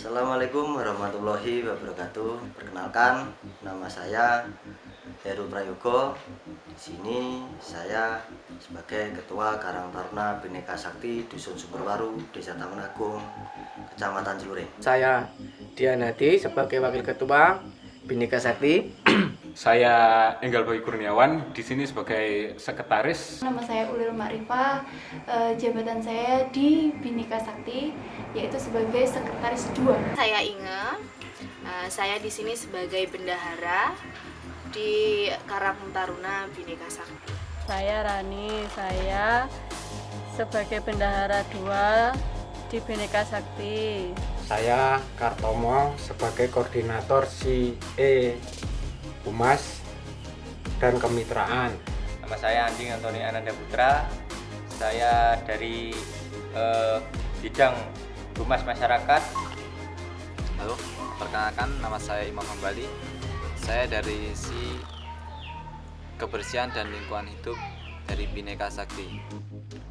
Assalamualaikum warahmatullahi wabarakatuh. Perkenalkan, nama saya Heru Prayogo. Di sini saya sebagai Ketua Karang Taruna Bhinneka Sakti Dusun Sumberwaru, Desa Taman Agung, Kecamatan Celuring. Saya Dianadi sebagai Wakil Ketua Bhinneka Sakti. Saya Enggal Boy Kurniawan, di sini sebagai sekretaris. Nama saya Ulil Makrifah, jabatan saya di Bhinneka Sakti yaitu sebagai sekretaris 2. Saya Inge, saya di sini sebagai bendahara di Karang Taruna Bhinneka Sakti. Saya Rani, saya sebagai bendahara 2 di Bhinneka Sakti. Saya Kartomo sebagai koordinator CE Humas dan Kemitraan. Nama saya Anding Antoni Ananda Putra. Saya dari bidang Humas Masyarakat. Halo, perkenalkan nama saya Imam Hambali. Saya dari Kebersihan dan Lingkungan Hidup dari Bhinneka Sakti.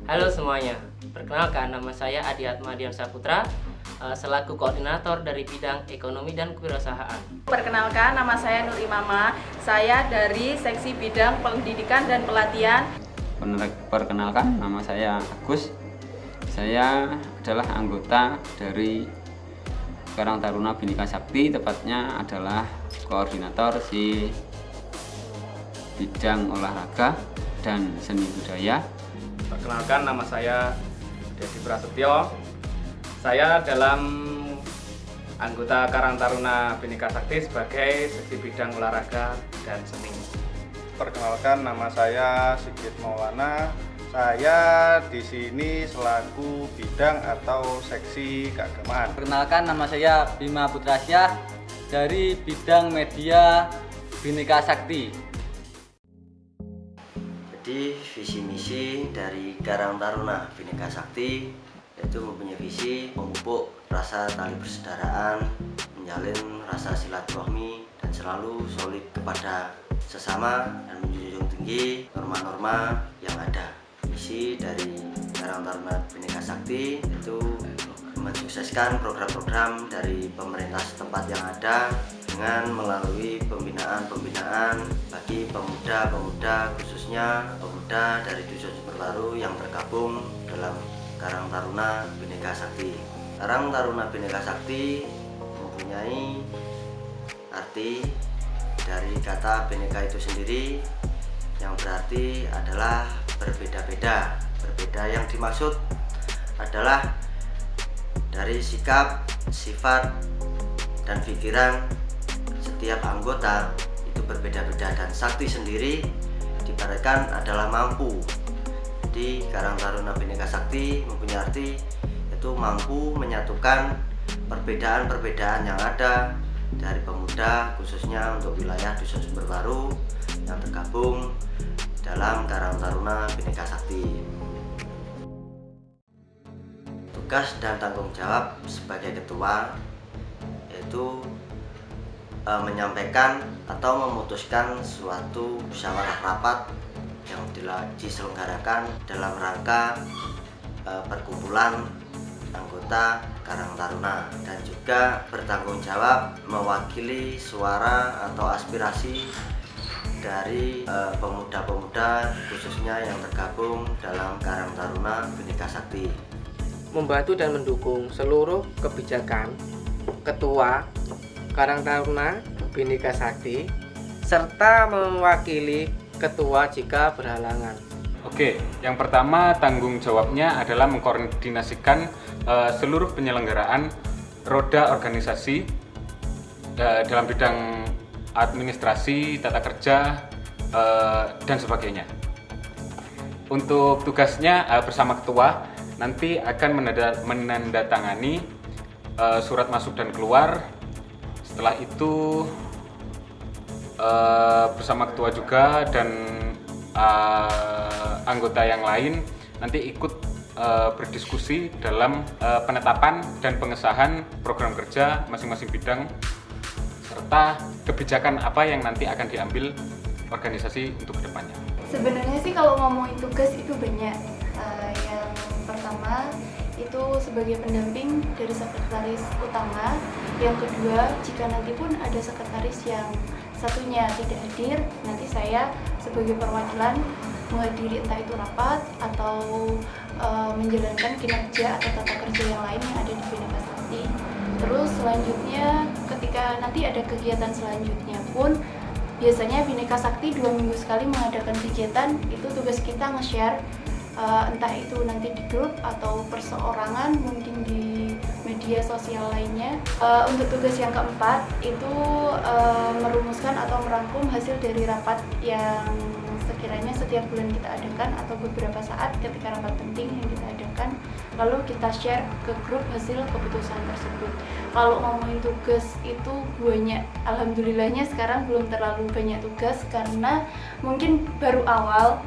Halo semuanya, perkenalkan nama saya Adi Atmadian Saputra, selaku koordinator dari bidang ekonomi dan kewirausahaan. Perkenalkan, nama saya Nur Imama, saya dari seksi bidang pendidikan dan pelatihan. Perkenalkan, nama saya Agus, saya adalah anggota dari Karang Taruna Bhinneka Sakti, tepatnya adalah koordinator si bidang olahraga dan seni budaya. Perkenalkan, nama saya Dedi Prasetyo. Saya dalam anggota Karang Taruna Bhinneka Sakti sebagai seksi bidang olahraga dan seni. Perkenalkan, nama saya Sigit Maulana. Saya di sini selaku bidang atau seksi keagamaan. Perkenalkan, nama saya Bima Putrasyah dari bidang media Bhinneka Sakti. Jadi visi misi dari Karang Taruna Bhinneka Sakti yaitu mempunyai visi memupuk rasa tali persaudaraan, menjalin rasa silaturahmi dan selalu solid kepada sesama dan menjunjung tinggi norma-norma yang ada. Misi dari Karang Taruna Bhinneka Sakti itu mensukseskan program-program dari pemerintah setempat yang ada dengan melalui pembinaan bagi pemuda-pemuda, khususnya pemuda dari Dusun Sumberwaru yang tergabung dalam Karang Taruna Bhinneka Sakti. Karang Taruna Bhinneka Sakti mempunyai arti dari kata Bhinneka itu sendiri yang berarti adalah berbeda-beda. Berbeda yang dimaksud adalah dari sikap, sifat, dan pikiran setiap anggota itu berbeda-beda, dan sakti sendiri diibaratkan adalah mampu. Jadi Karang Taruna Bhinneka Sakti mempunyai arti yaitu mampu menyatukan perbedaan-perbedaan yang ada dari pemuda, khususnya untuk wilayah Dusun Sumberwaru yang tergabung dalam Karang Taruna Bhinneka Sakti. Tugas dan tanggung jawab sebagai ketua yaitu menyampaikan atau memutuskan suatu musyawarah rapat yang diselenggarakan dalam rangka perkumpulan anggota Karang Taruna, dan juga bertanggung jawab mewakili suara atau aspirasi dari pemuda-pemuda khususnya yang tergabung dalam Karang Taruna Bhinneka Sakti. Membantu dan mendukung seluruh kebijakan Ketua Karang Taruna Bhinneka Sakti serta mewakili Ketua jika berhalangan. Oke, yang pertama tanggung jawabnya adalah mengkoordinasikan seluruh penyelenggaraan roda organisasi dalam bidang administrasi, tata kerja, dan sebagainya. Untuk tugasnya bersama ketua nanti akan menandatangani surat masuk dan keluar. Setelah itu bersama ketua juga dan anggota yang lain nanti ikut berdiskusi dalam penetapan dan pengesahan program kerja masing-masing bidang serta kebijakan apa yang nanti akan diambil organisasi untuk kedepannya. Sebenarnya sih kalau ngomongin tugas itu banyak. Yang pertama itu itu sebagai pendamping dari sekretaris utama. Yang kedua, jika nanti pun ada sekretaris yang satunya tidak hadir, nanti saya sebagai perwakilan menghadiri entah itu rapat atau menjalankan kinerja atau tata kerja yang lain yang ada di Bhinneka Sakti. Terus selanjutnya ketika nanti ada kegiatan selanjutnya pun biasanya Bhinneka Sakti 2 minggu sekali mengadakan kegiatan. Itu tugas kita nge-share entah itu nanti di grup atau perseorangan, mungkin di media sosial lainnya. Untuk tugas yang keempat itu merumuskan atau merangkum hasil dari rapat yang sekiranya setiap bulan kita adakan atau beberapa saat ketika rapat penting yang kita adakan, lalu kita share ke grup hasil keputusan tersebut. Kalau ngomongin tugas itu banyak, alhamdulillahnya sekarang belum terlalu banyak tugas karena mungkin baru awal.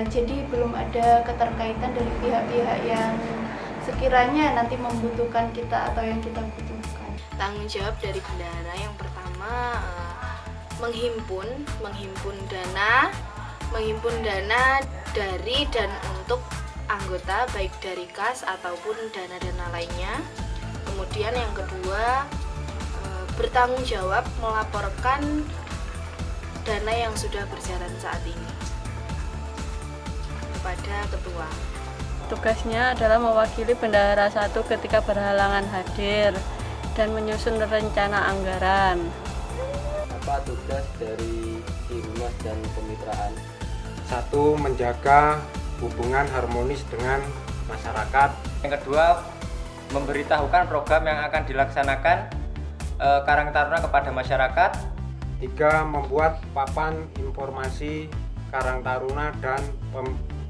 Jadi belum ada keterkaitan dari pihak-pihak yang sekiranya nanti membutuhkan kita atau yang kita butuhkan. Tanggung jawab dari bendahara yang pertama menghimpun dana dari dan untuk anggota baik dari kas ataupun dana-dana lainnya. Kemudian yang kedua bertanggung jawab melaporkan dana yang sudah berjalan saat ini kepada ketua. Tugasnya adalah mewakili bendahara 1 ketika berhalangan hadir dan menyusun rencana anggaran. Apa tugas dari Humas dan kemitraan? 1. Menjaga hubungan harmonis dengan masyarakat. Yang kedua, memberitahukan program yang akan dilaksanakan Karang Taruna kepada masyarakat. 3. Membuat papan informasi Karang Taruna dan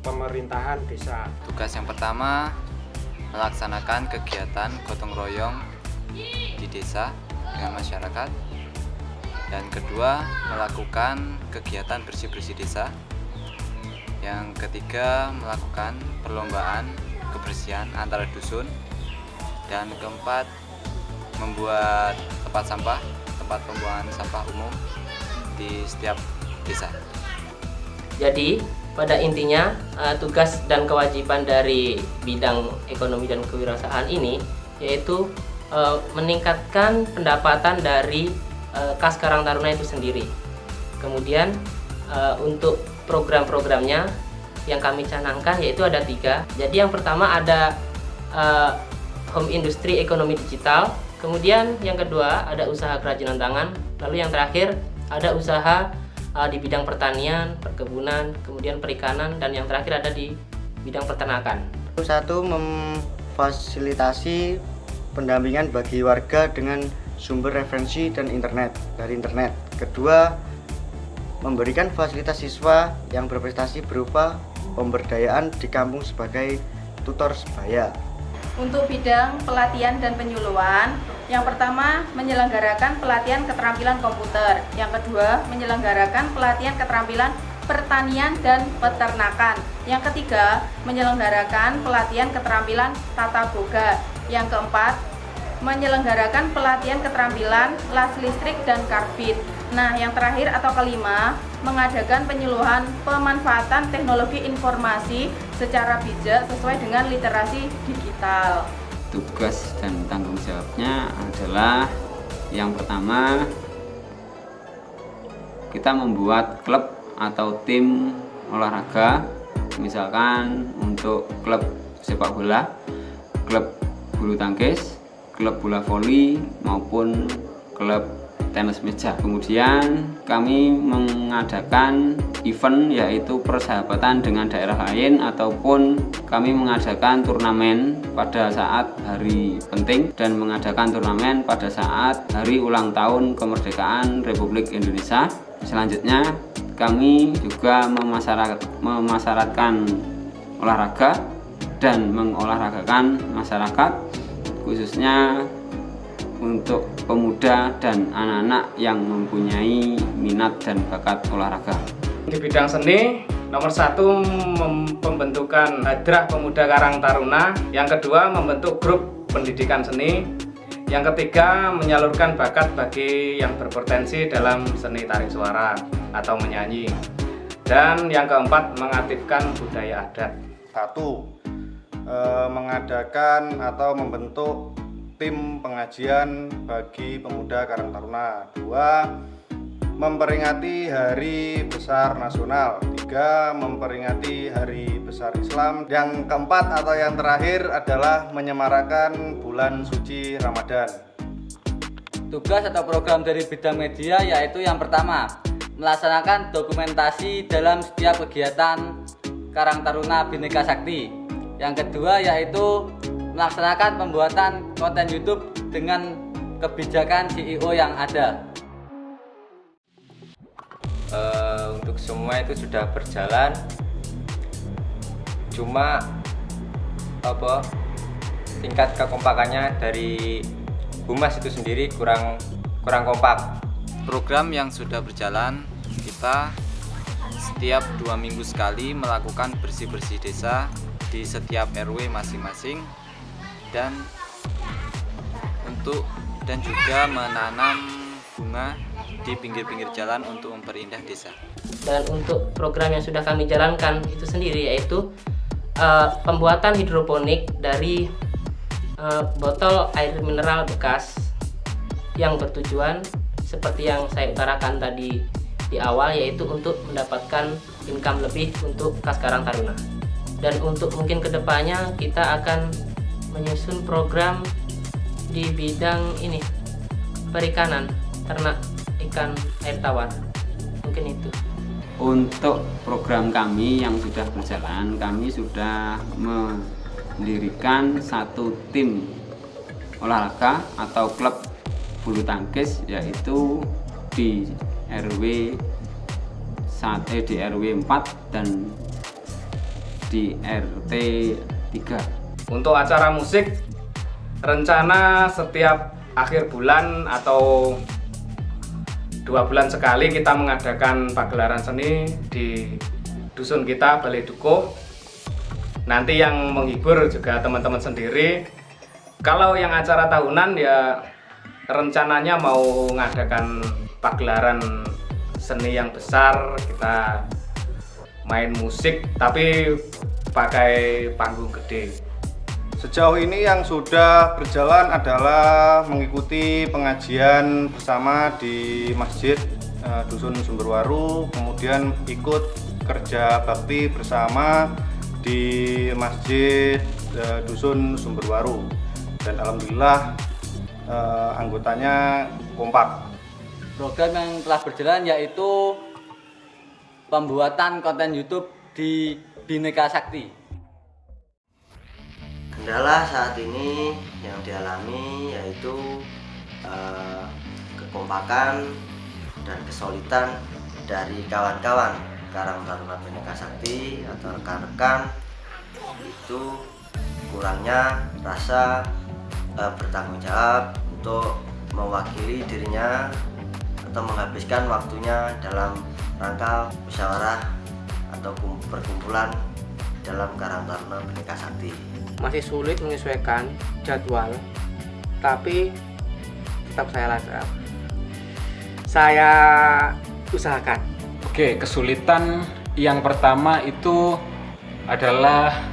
pemerintahan desa. Tugas yang pertama, melaksanakan kegiatan gotong royong di desa dengan masyarakat. Dan kedua, melakukan kegiatan bersih-bersih desa. Yang ketiga, melakukan perlombaan kebersihan antara dusun. Dan keempat, membuat tempat pembuangan sampah umum di setiap desa. Jadi pada intinya tugas dan kewajiban dari bidang ekonomi dan kewirausahaan ini yaitu meningkatkan pendapatan dari kas Karang Taruna itu sendiri. Kemudian untuk program-programnya yang kami canangkan yaitu ada 3. Jadi yang pertama ada home industry ekonomi digital, kemudian yang kedua ada usaha kerajinan tangan, lalu yang terakhir ada usaha di bidang pertanian, perkebunan, kemudian perikanan, dan yang terakhir ada di bidang peternakan. 1. Memfasilitasi pendampingan bagi warga dengan sumber referensi dan dari internet. Kedua, memberikan fasilitas siswa yang berprestasi berupa pemberdayaan di kampung sebagai tutor sebaya. Untuk bidang pelatihan dan penyuluhan, yang pertama menyelenggarakan pelatihan keterampilan komputer, yang kedua menyelenggarakan pelatihan keterampilan pertanian dan peternakan, yang ketiga menyelenggarakan pelatihan keterampilan tata boga, yang keempat menyelenggarakan pelatihan keterampilan las listrik dan karbit. Nah, yang terakhir atau kelima, mengadakan penyuluhan pemanfaatan teknologi informasi secara bijak sesuai dengan literasi digital. Tugas dan tanggung jawabnya adalah yang pertama, kita membuat klub atau tim olahraga, misalkan untuk klub sepak bola, klub bulu tangkis, klub bola voli maupun klub tenis meja. Kemudian kami mengadakan event yaitu persahabatan dengan daerah lain ataupun kami mengadakan turnamen pada saat hari penting dan mengadakan turnamen pada saat hari ulang tahun kemerdekaan Republik Indonesia. Selanjutnya kami juga memasyaratkan olahraga dan mengolahragakan masyarakat, khususnya untuk pemuda dan anak-anak yang mempunyai minat dan bakat olahraga. Di bidang seni, nomor 1 pembentukan Hadrah Pemuda Karang Taruna, yang kedua membentuk grup pendidikan seni, yang ketiga menyalurkan bakat bagi yang berpotensi dalam seni tarik suara atau menyanyi, dan yang keempat mengaktifkan budaya adat. 1. mengadakan atau membentuk tim pengajian bagi pemuda Karang Taruna. 2. Memperingati Hari Besar Nasional. 3. Memperingati Hari Besar Islam. Yang keempat atau yang terakhir adalah menyemarakan bulan suci Ramadan. Tugas atau program dari bidang media yaitu yang pertama, melaksanakan dokumentasi dalam setiap kegiatan Karang Taruna Bhinneka Sakti. Yang kedua yaitu melaksanakan pembuatan konten YouTube dengan kebijakan CEO yang ada. Untuk semua itu sudah berjalan, cuma tingkat kekompakannya dari Humas itu sendiri kurang kompak. Program yang sudah berjalan, kita setiap 2 minggu sekali melakukan bersih-bersih desa di setiap RW masing-masing dan juga menanam bunga di pinggir-pinggir jalan untuk memperindah desa. Dan untuk program yang sudah kami jalankan itu sendiri yaitu pembuatan hidroponik dari botol air mineral bekas yang bertujuan seperti yang saya utarakan tadi di awal, yaitu untuk mendapatkan income lebih untuk Kas Karang Taruna. Dan untuk mungkin kedepannya kita akan menyusun program di bidang ini, perikanan, ternak ikan air tawar, mungkin itu. Untuk program kami yang sudah berjalan, kami sudah mendirikan satu tim olahraga atau klub bulu tangkis, yaitu di RW 4 dan di RT 3. Untuk acara musik, rencana setiap akhir bulan atau 2 bulan sekali kita mengadakan pagelaran seni di dusun kita, Balai Dukuh. Nanti yang menghibur juga teman-teman sendiri. Kalau yang acara tahunan ya rencananya mau mengadakan pagelaran seni yang besar, kita main musik tapi pakai panggung gede. Sejauh ini yang sudah berjalan adalah mengikuti pengajian bersama di Masjid Dusun Sumberwaru, kemudian ikut kerja bakti bersama di Masjid Dusun Sumberwaru, dan alhamdulillah anggotanya kompak. Program yang telah berjalan yaitu pembuatan konten YouTube di Bhinneka Sakti. Kendala saat ini yang dialami yaitu kekompakan dan kesulitan dari kawan-kawan Karang Taruna Bhinneka Sakti atau rekan-rekan, itu kurangnya rasa bertanggung jawab untuk mewakili dirinya atau menghabiskan waktunya dalam rangka musyawarah atau perkumpulan dalam Karang Taruna Bhinneka Sakti. Masih sulit menyesuaikan jadwal, tapi tetap saya lakukan. Saya usahakan. Oke, kesulitan yang pertama itu adalah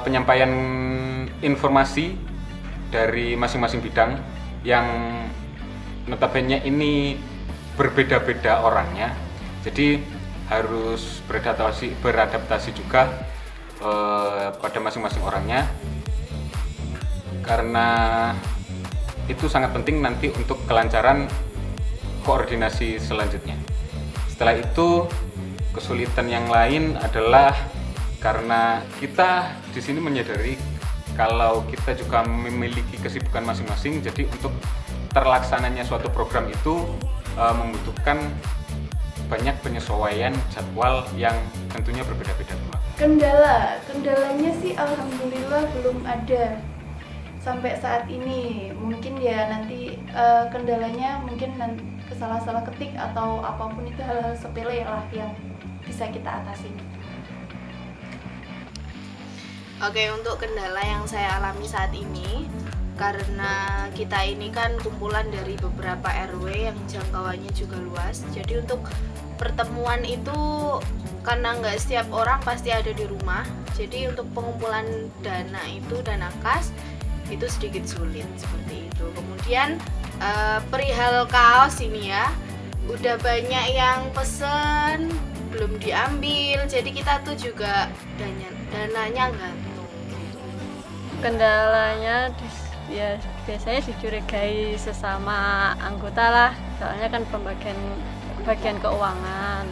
penyampaian informasi dari masing-masing bidang yang notabene ini berbeda-beda orangnya, jadi harus beradaptasi juga pada masing-masing orangnya, karena itu sangat penting nanti untuk kelancaran koordinasi selanjutnya. Setelah itu, kesulitan yang lain adalah karena kita di sini menyadari kalau kita juga memiliki kesibukan masing-masing, jadi untuk terlaksananya suatu program itu membutuhkan banyak penyesuaian jadwal yang tentunya berbeda-beda pula. Kendalanya sih alhamdulillah belum ada sampai saat ini. Mungkin ya nanti kendalanya mungkin salah ketik atau apapun, itu hal-hal sepele lah yang bisa kita atasi. Oke, untuk kendala yang saya alami saat ini, karena kita ini kan kumpulan dari beberapa RW yang jangkauannya juga luas, jadi untuk pertemuan itu karena nggak setiap orang pasti ada di rumah, jadi untuk pengumpulan dana kas itu sedikit sulit seperti itu. Kemudian perihal kaos ini ya, udah banyak yang pesen belum diambil, jadi kita tuh juga dananya gantung. Kendalanya ya biasanya dicurigai sesama anggota lah, soalnya kan bagian keuangan.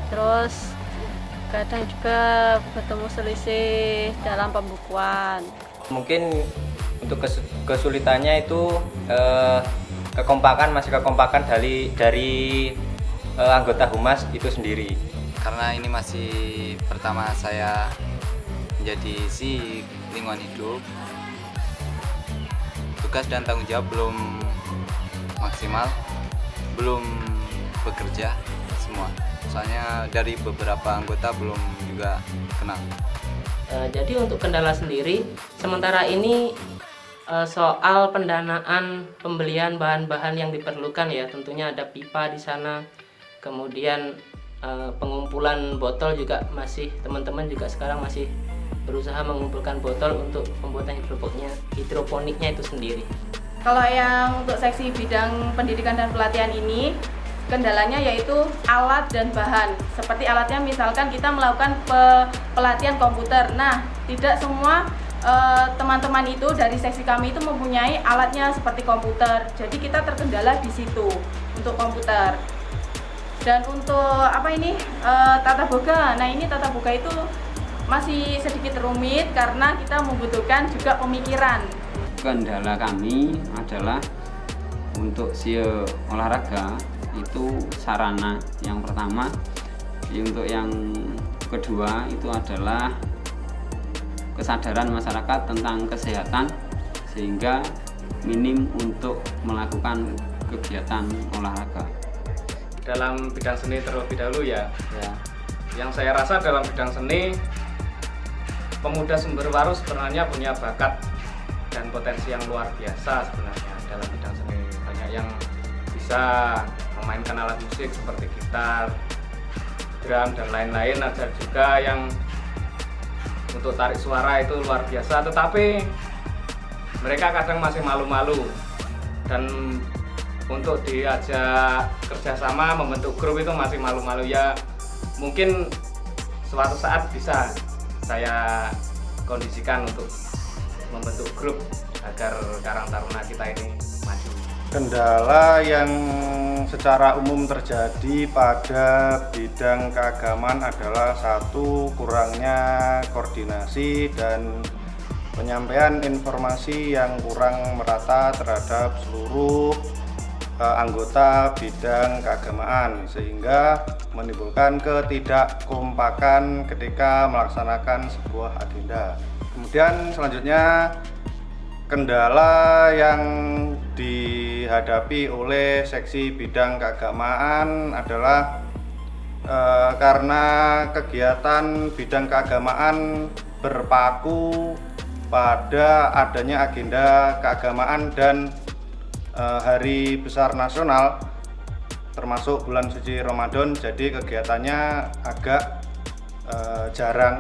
Terus kadang juga bertemu selisih dalam pembukuan. Mungkin untuk kesulitannya itu masih kekompakan dari anggota humas itu sendiri. Karena ini masih pertama saya menjadi si lingkungan hidup, tugas dan tanggung jawab belum maksimal, belum bekerja semua. Soalnya dari beberapa anggota belum juga kenal. Jadi untuk kendala sendiri, sementara ini soal pendanaan pembelian bahan-bahan yang diperlukan ya, tentunya ada pipa di sana, kemudian pengumpulan botol juga masih, teman-teman juga sekarang masih berusaha mengumpulkan botol untuk pembuatan hidroponiknya itu sendiri. Kalau yang untuk seksi bidang pendidikan dan pelatihan ini, kendalanya yaitu alat dan bahan. Seperti alatnya misalkan kita melakukan pelatihan komputer. Nah, tidak semua teman-teman itu dari seksi kami itu mempunyai alatnya seperti komputer. Jadi kita terkendala di situ untuk komputer. Dan untuk tata boga. Nah, ini tata boga itu masih sedikit rumit karena kita membutuhkan juga pemikiran. Kendala kami adalah untuk SIE olahraga itu sarana yang pertama. Untuk yang kedua itu adalah kesadaran masyarakat tentang kesehatan, sehingga minim untuk melakukan kegiatan olahraga. Dalam bidang seni terlebih dahulu ya. Yang saya rasa dalam bidang seni, pemuda Sumberwaru sebenarnya punya bakat dan potensi yang luar biasa sebenarnya dalam bidang seni. Banyak yang bisa memainkan alat musik seperti gitar, drum dan lain-lain. Ada juga yang untuk tarik suara itu luar biasa, tetapi mereka kadang masih malu-malu, dan untuk diajak kerjasama membentuk grup itu masih malu-malu ya. Mungkin suatu saat bisa saya kondisikan untuk membentuk grup agar Karang Taruna kita ini maju. Kendala yang secara umum terjadi pada bidang keagamaan adalah satu, kurangnya koordinasi dan penyampaian informasi yang kurang merata terhadap seluruh anggota bidang keagamaan, sehingga menimbulkan ketidakkompakan ketika melaksanakan sebuah agenda. Kemudian selanjutnya, kendala yang dihadapi oleh seksi bidang keagamaan adalah karena kegiatan bidang keagamaan berpaku pada adanya agenda keagamaan dan hari besar nasional, termasuk bulan suci Ramadan, jadi kegiatannya agak jarang.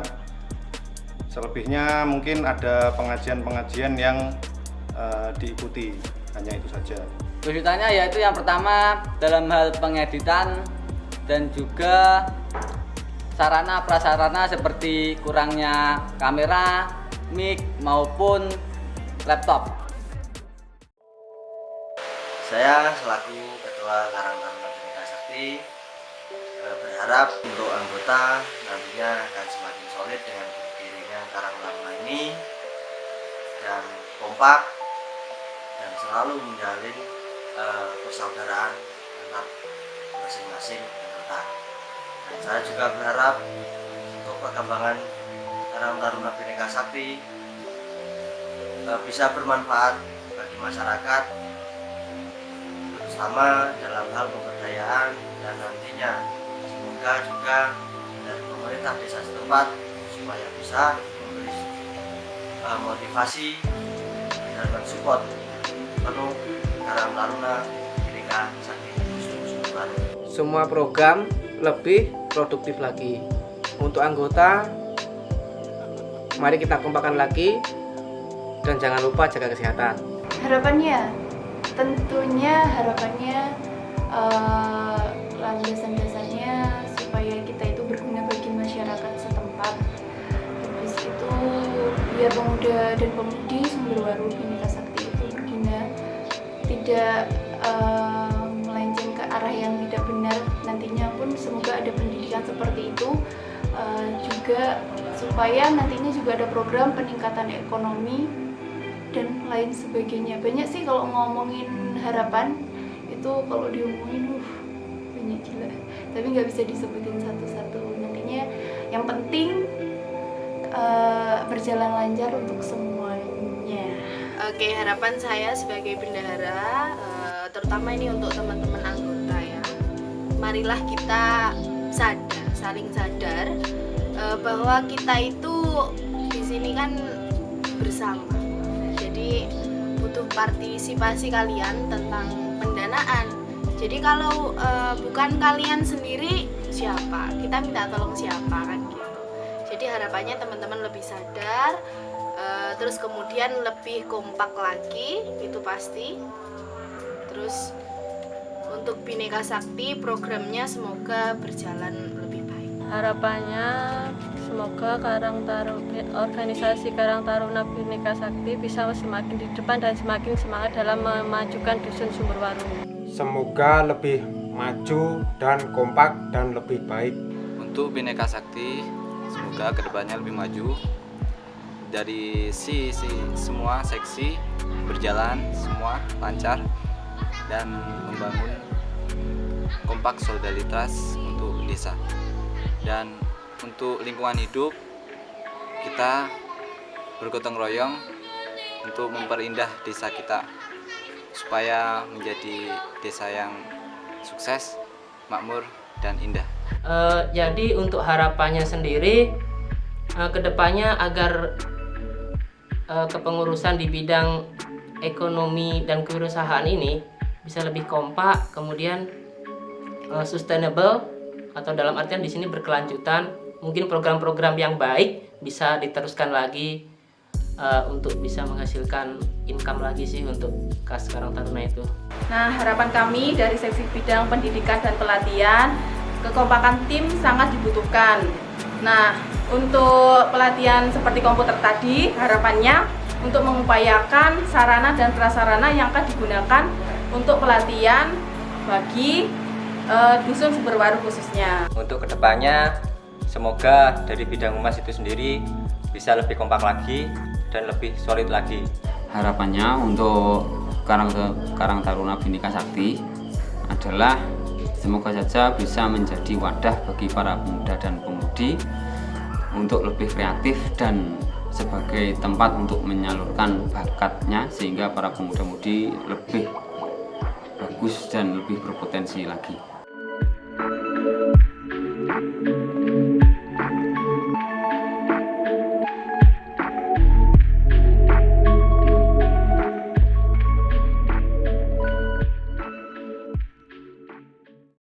Selebihnya mungkin ada pengajian-pengajian yang diikuti, hanya itu saja. Kesulitannya yaitu yang pertama dalam hal pengeditan dan juga sarana prasarana seperti kurangnya kamera, mic maupun laptop. Saya selaku Ketua Karang Taruna Bhinneka Sakti berharap untuk anggota nantinya akan semakin solid dengan berdirinya Karang Taruna ini, dan kompak dan selalu menjalin persaudaraan antar masing-masing anggota. Dan saya juga berharap untuk perkembangan Karang Taruna Bhinneka Sakti bisa bermanfaat bagi masyarakat, terutama dalam hal pemberdayaan, dan nantinya semoga juga dari pemerintah desa setempat supaya bisa memberi motivasi dan mensupport penuh Karang Taruna Bhinneka Sakti Sumberwaru. Semua program lebih produktif lagi. untuk anggota, mari kita kompakan lagi dan jangan lupa jaga kesehatan. Harapannya, tentunya harapannya landasan dasarnya supaya kita itu berguna bagi masyarakat setempat. Habis itu biar pemuda dan pemudi Sumberwaru Bhinneka Sakti itu berguna, tidak melenceng ke arah yang tidak benar. Nantinya pun semoga ada pendidikan seperti itu, juga supaya nantinya juga ada program peningkatan ekonomi dan lain sebagainya. Banyak sih kalau ngomongin harapan itu, kalau diomongin banyak gila, tapi nggak bisa disebutin satu-satu. Nantinya yang penting berjalan lancar untuk semuanya. Oke, harapan saya sebagai bendahara, terutama ini untuk teman-teman anggota ya, marilah kita sadar, saling sadar bahwa kita itu di sini kan bersama. Jadi butuh partisipasi kalian tentang pendanaan. Jadi kalau bukan kalian sendiri, siapa? Kita minta tolong siapa kan gitu. Jadi harapannya teman-teman lebih sadar, terus kemudian lebih kompak lagi, itu pasti. Terus untuk Bhinneka Sakti programnya semoga berjalan lebih baik. Harapannya semoga organisasi Karang Taruna Bhinneka Sakti bisa semakin di depan dan semakin semangat dalam memajukan dusun Sumberwaru. Semoga lebih maju dan kompak dan lebih baik. Untuk Bhinneka Sakti, semoga kedepannya lebih maju. Dari semua seksi berjalan semua lancar dan membangun kompak solidaritas untuk desa. Dan untuk lingkungan hidup, kita bergotong royong untuk memperindah desa kita supaya menjadi desa yang sukses, makmur, dan indah. Jadi untuk harapannya sendiri, kedepannya agar kepengurusan di bidang ekonomi dan kewirausahaan ini bisa lebih kompak, kemudian sustainable, atau dalam artian di sini berkelanjutan. Mungkin program-program yang baik bisa diteruskan lagi untuk bisa menghasilkan income lagi sih untuk Kas Karang Taruna itu. Nah, harapan kami dari seksi bidang pendidikan dan pelatihan, kekompakan tim sangat dibutuhkan. Nah, untuk pelatihan seperti komputer tadi, harapannya untuk mengupayakan sarana dan prasarana yang akan digunakan untuk pelatihan bagi dusun Sumberwaru khususnya. Untuk kedepannya, semoga dari bidang humas itu sendiri bisa lebih kompak lagi dan lebih solid lagi. Harapannya untuk Karang Taruna Bhinneka Sakti adalah semoga saja bisa menjadi wadah bagi para pemuda dan pemudi untuk lebih kreatif dan sebagai tempat untuk menyalurkan bakatnya sehingga para pemuda-pemudi lebih bagus dan lebih berpotensi lagi.